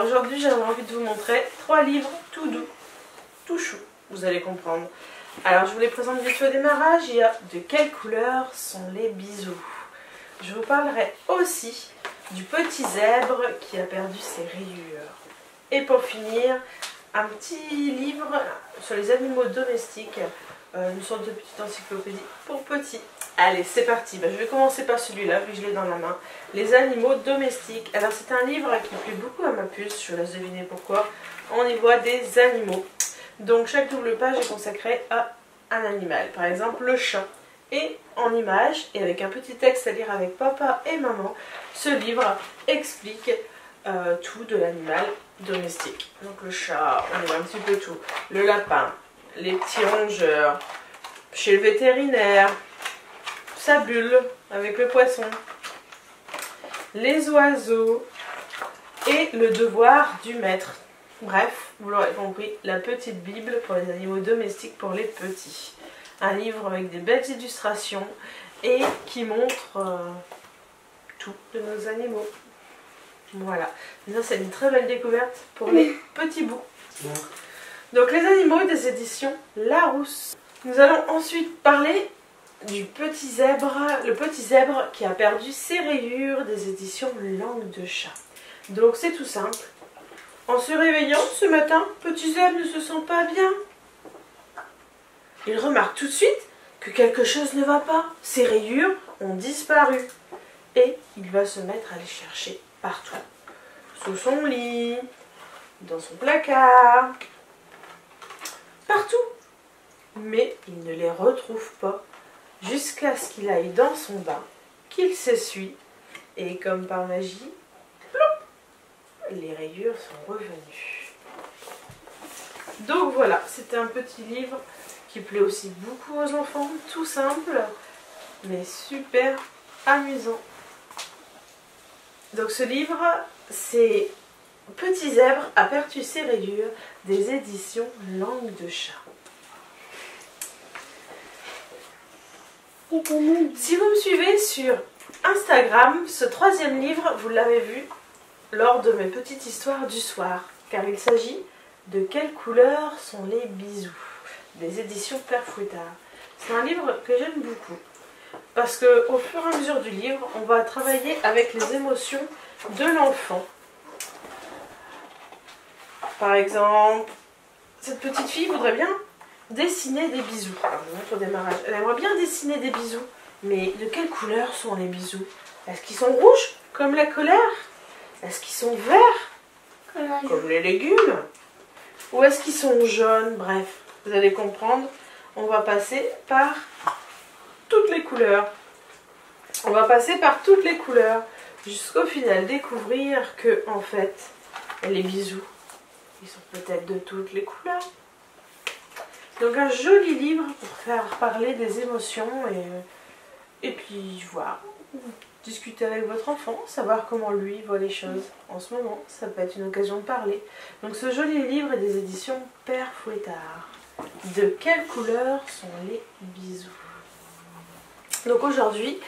Alors aujourd'hui j'avais envie de vous montrer 3 livres tout doux, tout chou, vous allez comprendre. Alors je vous les présente vite fait au démarrage. Il y a De quelle couleur sont les bisous. Je vous parlerai aussi du petit zèbre qui a perdu ses rayures. Et pour finir, un petit livre sur les animaux domestiques, une sorte de petite encyclopédie pour petits. Allez, c'est parti. Je vais commencer par celui-là, vu que je l'ai dans la main. Les animaux domestiques. Alors, c'est un livre qui plaît beaucoup à ma puce. Je vous laisse deviner pourquoi. On y voit des animaux. Donc, chaque double page est consacrée à un animal. Par exemple, le chat. Et en images, et avec un petit texte à lire avec papa et maman, ce livre explique tout de l'animal domestique. Donc, le chat, on voit un petit peu tout. Le lapin, les petits rongeurs, chez le vétérinaire, sa bulle avec le poisson, les oiseaux et le devoir du maître. Bref, vous l'aurez compris, la petite Bible pour les animaux domestiques pour les petits. Un livre avec des belles illustrations et qui montre tout de nos animaux. Voilà, ça c'est une très belle découverte pour les petits bouts. Donc les animaux des éditions Larousse. Nous allons ensuite parler du petit zèbre, le petit zèbre qui a perdu ses rayures des éditions Langue de chat. Donc c'est tout simple. En se réveillant ce matin, petit zèbre ne se sent pas bien. Il remarque tout de suite que quelque chose ne va pas. Ses rayures ont disparu. Et il va se mettre à les chercher partout. Sous son lit, dans son placard, partout. Mais il ne les retrouve pas. Jusqu'à ce qu'il aille dans son bain, qu'il s'essuie, et comme par magie, plop, les rayures sont revenues. Donc voilà, c'était un petit livre qui plaît aussi beaucoup aux enfants, tout simple, mais super amusant. Donc ce livre, c'est Petit zèbre a perdu ses rayures des éditions Langue de chat. Si vous me suivez sur Instagram, ce 3e livre, vous l'avez vu lors de mes petites histoires du soir, car il s'agit de Quelle couleur sont les bisous, des éditions Père Fouettard. C'est un livre que j'aime beaucoup, parce qu'au fur et à mesure du livre, on va travailler avec les émotions de l'enfant. Par exemple, cette petite fille voudrait bien dessiner des bisous. Alors, je vous montre au démarrage. Elle aimerait bien dessiner des bisous. Mais de quelle couleur sont les bisous? Est-ce qu'ils sont rouges, comme la colère? Est-ce qu'ils sont verts, comme les légumes? Ou est-ce qu'ils sont jaunes? Bref, vous allez comprendre. On va passer par toutes les couleurs. On va passer par toutes les couleurs. Jusqu'au final, découvrir que, en fait, les bisous, ils sont peut-être de toutes les couleurs. Donc un joli livre pour faire parler des émotions et puis voir, discuter avec votre enfant, savoir comment lui voit les choses en ce moment. Ça peut être une occasion de parler. Donc ce joli livre est des éditions Père Fouettard. De quelle couleur sont les bisous? Donc aujourd'hui,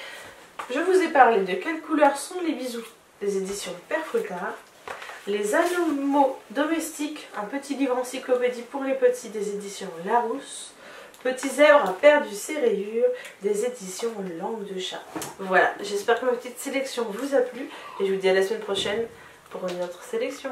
je vous ai parlé de quelle couleur sont les bisous des éditions Père Fouettard. Les animaux domestiques, un petit livre encyclopédie pour les petits des éditions Larousse. Petit zèbre a perdu ses rayures des éditions Langue de chat. Voilà, j'espère que ma petite sélection vous a plu et je vous dis à la semaine prochaine pour une autre sélection.